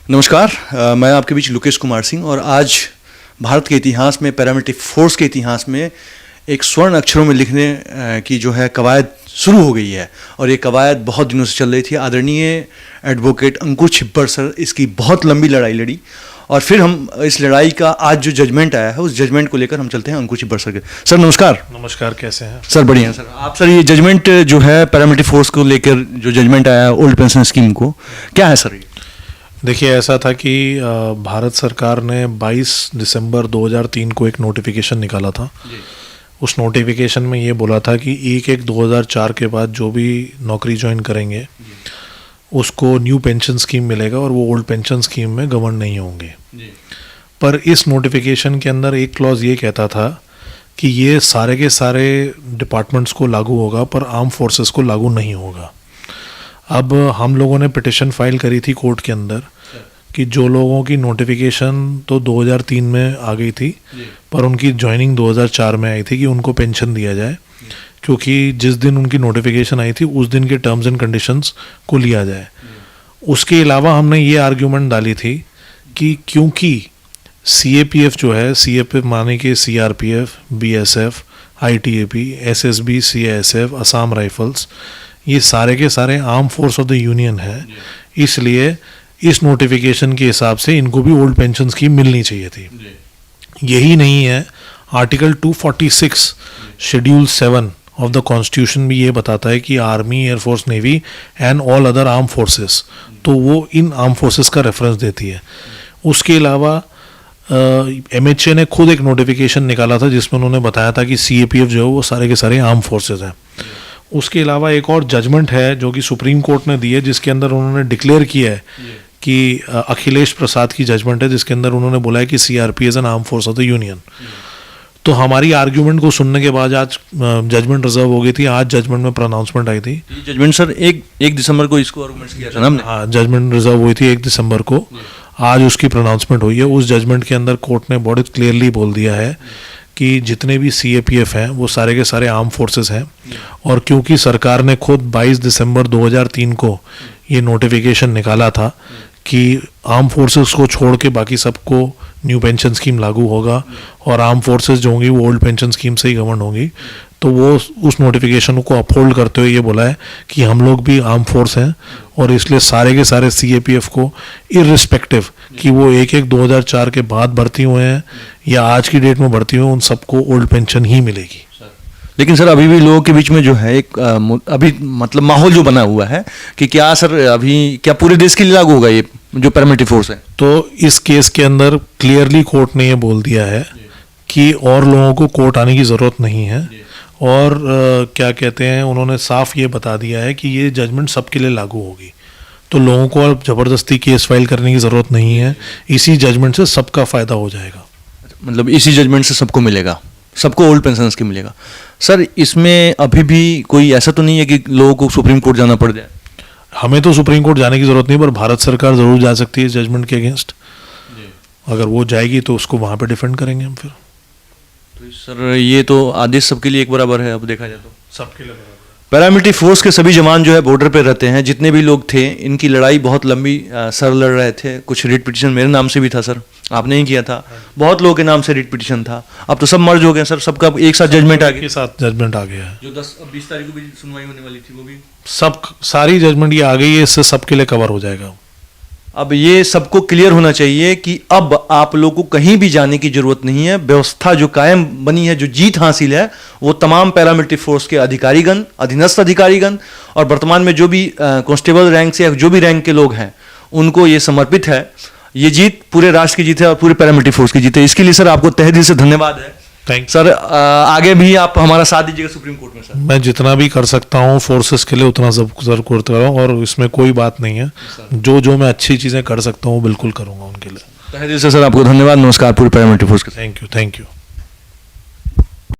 नमस्कार, मैं आपके बीच लोकेश कुमार सिंह और आज भारत के इतिहास में पैरामिलिट्री फोर्स के इतिहास में एक स्वर्ण अक्षरों में लिखने की जो है कवायद शुरू हो गई है और ये कवायद बहुत दिनों से चल रही थी। आदरणीय एडवोकेट अंकुर छिब्बर सर इसकी बहुत लंबी लड़ाई लड़ी और फिर हम इस लड़ाई का आज जो जजमेंट आया है उस जजमेंट को लेकर हम चलते हैं अंकुर छिब्बर सर के। सर नमस्कार। नमस्कार, कैसे हैं सर? बढ़िया सर। आप सर ये जजमेंट जो है पैरामिलिट्री फोर्स को लेकर जो जजमेंट आया है ओल्ड पेंशन स्कीम को, क्या है सर? देखिए, ऐसा था कि भारत सरकार ने 22 दिसंबर 2003 को एक नोटिफिकेशन निकाला था। उस नोटिफिकेशन में ये बोला था कि 1/1/2004 के बाद जो भी नौकरी ज्वाइन करेंगे उसको न्यू पेंशन स्कीम मिलेगा और वो ओल्ड पेंशन स्कीम में गवर्न नहीं होंगे। पर इस नोटिफिकेशन के अंदर एक क्लॉज ये कहता था कि ये सारे के सारे डिपार्टमेंट्स को लागू होगा पर आर्म फोर्सेस को लागू नहीं होगा। अब हम लोगों ने पिटिशन फाइल करी थी कोर्ट के अंदर कि जो लोगों की नोटिफिकेशन तो 2003 में आ गई थी पर उनकी ज्वाइनिंग 2004 में आई थी कि उनको पेंशन दिया जाए, क्योंकि जिस दिन उनकी नोटिफिकेशन आई थी उस दिन के टर्म्स एंड कंडीशंस को लिया जाए। उसके अलावा हमने ये आर्ग्यूमेंट डाली थी कि क्योंकि CAPF जो है, CAPF माने कि CRPF, BSF, ITAP, SSB, CISF, Assam rifles, ये सारे के सारे arm force of the union है, इसलिए इस नोटिफिकेशन के हिसाब से इनको भी ओल्ड पेंशन स्कीम मिलनी चाहिए थी। यही नहीं है, article 246 schedule 7 of the constitution भी ये बताता है कि army, air force, navy and all other arm forces, तो वो इन आर्म फोर्सेस का रेफरेंस देती है। उसके अलावा MHA ने खुद एक नोटिफिकेशन निकाला था जिसमें उन्होंने बताया था कि CAPF जो है वो सारे के सारे आर्म फोर्सेस हैं। उसके अलावा एक और जजमेंट है जो कि सुप्रीम कोर्ट ने दी है, जिसके अंदर उन्होंने डिक्लेयर किया है कि अखिलेश प्रसाद की जजमेंट है, जिसके अंदर उन्होंने बोला है कि CRP is an arm force of the union. तो हमारी आर्ग्यूमेंट को सुनने के बाद आज जजमेंट रिजर्व हो गई थी, आज जजमेंट में प्रोनाउंसमेंट आई थी। जजमेंट सर एक दिसंबर को इसको आर्गुमेंट्स किया था ना हमने? हाँ, जजमेंट रिजर्व हुई थी 1 दिसंबर को, आज उसकी प्रोनाउंसमेंट हुई है। उस जजमेंट के अंदर कोर्ट ने बहुत क्लियरली बोल दिया है कि जितने भी CAPF हैं वो सारे के सारे आर्म फोर्सेस हैं, और क्योंकि सरकार ने खुद 22 दिसंबर 2003 को ये नोटिफिकेशन निकाला था कि आर्म फोर्सेस को छोड़ के बाकी सबको न्यू पेंशन स्कीम लागू होगा और आर्म फोर्सेस जो होंगी वो ओल्ड पेंशन स्कीम से ही गवर्न होंगी, तो वो उस नोटिफिकेशन को अपहोल्ड करते हुए ये बोला है कि हम लोग भी आर्म फोर्स हैं और इसलिए सारे के सारे CAPF को इर्रिस्पेक्टिव कि वो 1/1/2004 के बाद भर्ती हुए हैं या आज की डेट में भर्ती हुए, उन सबको ओल्ड पेंशन ही मिलेगी। लेकिन सर अभी भी लोगों के बीच में जो है एक अभी मतलब माहौल जो बना हुआ है कि क्या सर अभी क्या पूरे देश के लिए लागू होगा ये जो पैरामिलिट्री फोर्स है? तो इस केस के अंदर क्लियरली कोर्ट ने ये बोल दिया है कि और लोगों को कोर्ट आने की ज़रूरत नहीं है, और क्या कहते हैं, उन्होंने साफ ये बता दिया है कि ये जजमेंट सबके लिए लागू होगी, तो लोगों को अब ज़बरदस्ती केस फाइल करने की ज़रूरत नहीं है। इसी जजमेंट से सबका फ़ायदा हो जाएगा। मतलब इसी जजमेंट से सबको मिलेगा, सबको ओल्ड पेंशन स्कीम मिलेगा। सर इसमें अभी भी कोई ऐसा तो नहीं है कि लोगों को सुप्रीम कोर्ट जाना पड़ जाए? हमें तो सुप्रीम कोर्ट जाने की ज़रूरत नहीं, पर भारत सरकार ज़रूर जा सकती है इस जजमेंट के अगेंस्ट। अगर वो जाएगी तो उसको वहाँ पे डिफेंड करेंगे हम फिर। तो सर ये तो आदेश सबके लिए एक बराबर है, अब देखा जाए तो सबके लिए बराबर। पैरामिलिट्री फोर्स के सभी जवान जो है बॉर्डर पे रहते हैं, जितने भी लोग थे इनकी लड़ाई बहुत लंबी सर लड़ रहे थे। कुछ रिट पिटिशन मेरे नाम से भी था सर, आपने ही किया था, बहुत लोगों के नाम से रिट पिटिशन था। अब तो सब मर्ज हो गए सर, सबका एक साथ जजमेंट आ गया। एक साथ जजमेंट आ गया है, जो 20 तारीख को भी सुनवाई होने वाली थी वो भी सब सारी जजमेंट ये आ गई है, इससे सबके लिए कवर हो जाएगा। अब ये सबको क्लियर होना चाहिए कि अब आप लोग को कहीं भी जाने की जरूरत नहीं है। व्यवस्था जो कायम बनी है, जो जीत हासिल है, वो तमाम पैरामिलिट्री फोर्स के अधिकारीगण, अधीनस्थ अधिकारीगण और वर्तमान में जो भी कांस्टेबल रैंक से या जो भी रैंक के लोग हैं उनको ये समर्पित है। ये जीत पूरे राष्ट्र की जीत है और पूरे पैरामिलिट्री फोर्स की जीत है। इसके लिए सर आपको तहे दिल से धन्यवाद है। सर आगे भी आप हमारा साथ दीजिएगा सुप्रीम कोर्ट में। सर मैं जितना भी कर सकता हूँ फोर्सेस के लिए उतना सब जरूर करता हूँ, और इसमें कोई बात नहीं है। जो मैं अच्छी चीज़ें कर सकता हूँ बिल्कुल करूँगा उनके लिए। तहे दिल से सर आपको धन्यवाद। नमस्कार पूरे पैरामिलिट्री फोर्स के। Thank you.